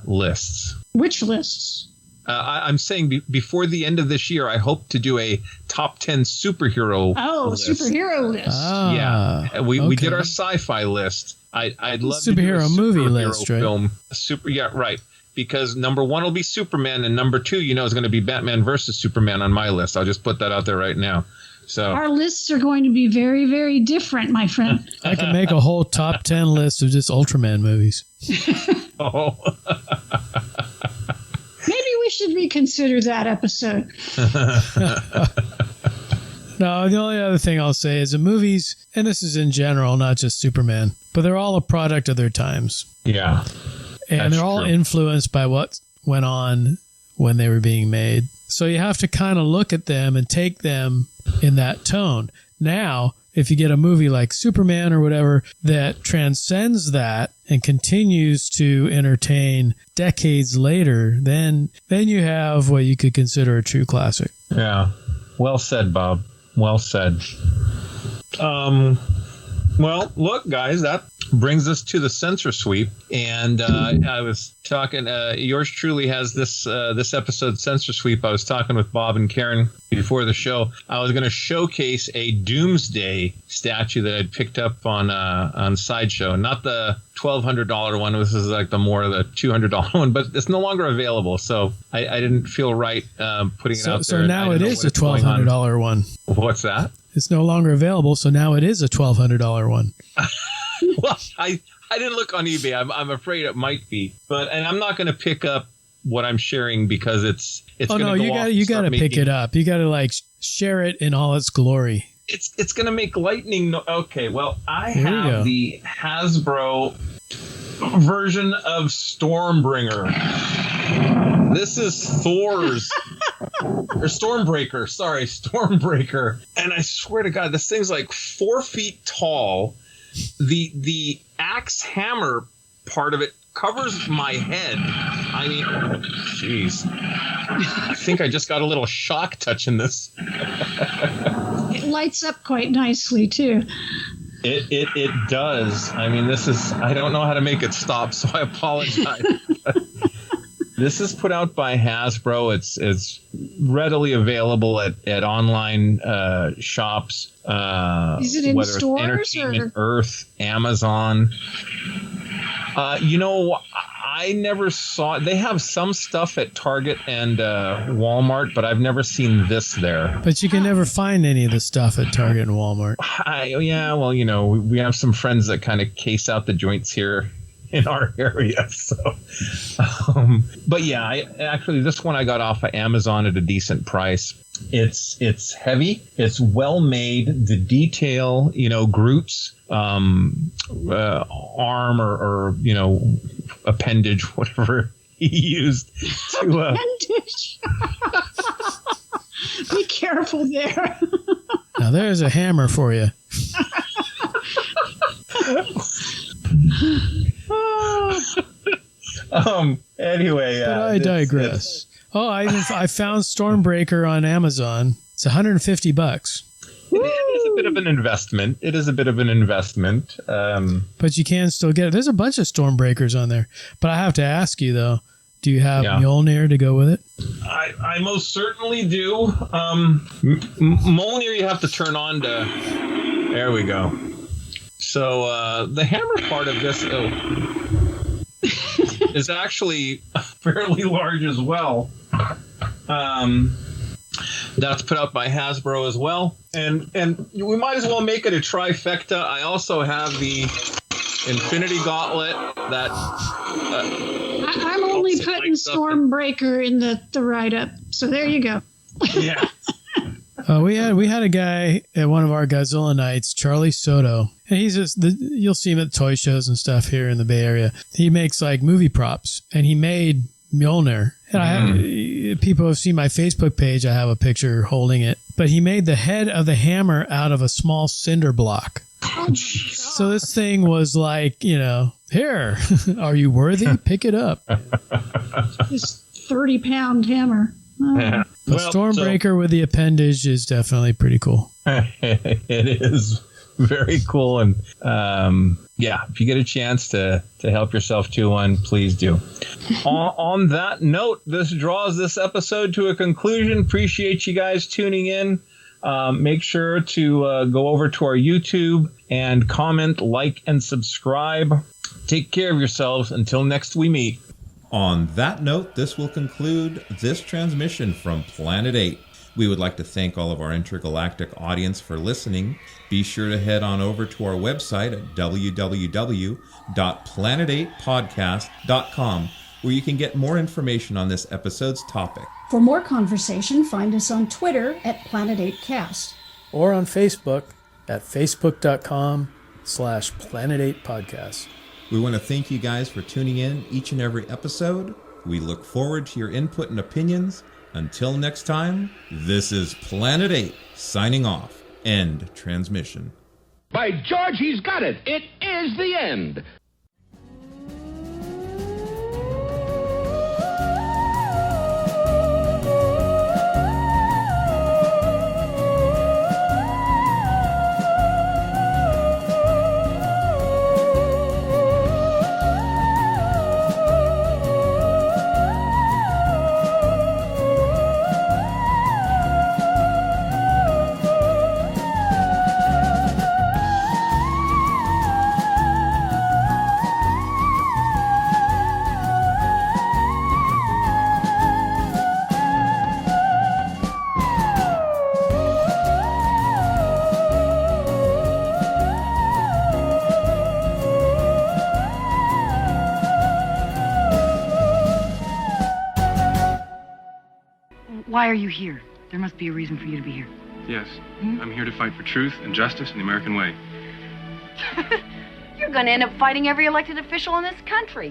lists. Which lists? I'm saying before the end of this year, I hope to do a top 10 superhero list. Superhero list. Yeah. We did our sci-fi list. I'd love to do a superhero movie list, right? Film. Right. Because number 1 will be Superman, and number 2, is going to be Batman versus Superman on my list. I'll just put that out there right now. So our lists are going to be very, very different, my friend. I can make a whole top 10 list of just Ultraman movies. Oh. Maybe we should reconsider that episode. No, the only other thing I'll say is the movies, and this is in general, not just Superman, but they're all a product of their times. Yeah. And they're all influenced by what went on when they were being made. So you have to kind of look at them and take them in that tone. Now, if you get a movie like Superman or whatever that transcends that and continues to entertain decades later, then you have what you could consider a true classic. Yeah. Well said, Bob. Well said. Well, look, guys, that brings us to the censor sweep. And I was talking, yours truly has this episode censor sweep. I was talking with Bob and Karen before the show. I was going to showcase a Doomsday statue that I'd picked up on Sideshow. Not the $1,200 one. This is like the $200 one, but it's no longer available. So I didn't feel right putting it out there. So now it is a $1,200 one. What's that? It's no longer available, so now it is a $1,200 one. Well, I didn't look on eBay. I'm afraid it might be, and I'm not going to pick up what I'm sharing because it's. Oh no, you got to pick it up. You got to like share it in all its glory. It's going to make lightning. Okay, well, I have the Hasbro version of Stormbringer. This is Thor's or Stormbreaker. Sorry, Stormbreaker. And I swear to God, this thing's like 4 feet tall. The axe hammer part of it covers my head. I mean, jeez. I think I just got a little shock touching this. It lights up quite nicely too. It does. I mean, I don't know how to make it stop, so I apologize. This is put out by Hasbro. It's readily available at online shops. Is it in whether stores it's Entertainment or Earth, Amazon? I never saw. They have some stuff at Target and Walmart, but I've never seen this there. But you can never find any of the stuff at Target and Walmart. We have some friends that kind of case out the joints here in our area. So, but yeah, this one I got off of Amazon at a decent price. It's heavy. It's well made. The detail, Groot's arm or appendage, whatever he used to. Appendage. Be careful there. Now there's a hammer for you. Anyway, but I digress. I found Stormbreaker on Amazon. It's $150. It is a bit of an investment. But you can still get it. There's a bunch of Stormbreakers on there. But I have to ask you though, do you have Mjolnir to go with it? I most certainly do. Mjolnir you have to turn on to. There we go. So the hammer part of this is actually fairly large as well. That's put out by Hasbro as well. And we might as well make it a trifecta. I also have the Infinity Gauntlet that... I'm only putting Stormbreaker in the write-up. So there you go. Yeah. We had a guy at one of our Godzilla nights, Charlie Soto, and he's you'll see him at toy shows and stuff here in the Bay Area. He makes like movie props, and he made Mjolnir. And I have people have seen my Facebook page. I have a picture holding it, but he made the head of the hammer out of a small cinder block. Oh, so this thing was like, here, are you worthy? Pick it up. This 30-pound hammer. Oh. Yeah. But Stormbreaker with the appendage is definitely pretty cool. It is very cool. And if you get a chance to help yourself to one, please do. on that note, this draws this episode to a conclusion. Appreciate you guys tuning in. Make sure to go over to our YouTube and comment, like, and subscribe. Take care of yourselves. Until next we meet. On that note, this will conclude this transmission from Planet 8. We would like to thank all of our intergalactic audience for listening. Be sure to head on over to our website at www.planet8podcast.com, where you can get more information on this episode's topic. For more conversation, find us on Twitter at Planet8Cast. Or on Facebook at facebook.com/Planet8Podcast. We want to thank you guys for tuning in each and every episode. We look forward to your input and opinions. Until next time, this is Planet 8 signing off. End transmission. By George, he's got it. It is the end. Why are you here? There must be a reason for you to be here. Yes. I'm here to fight for truth and justice in the American way. You're going to end up fighting every elected official in this country.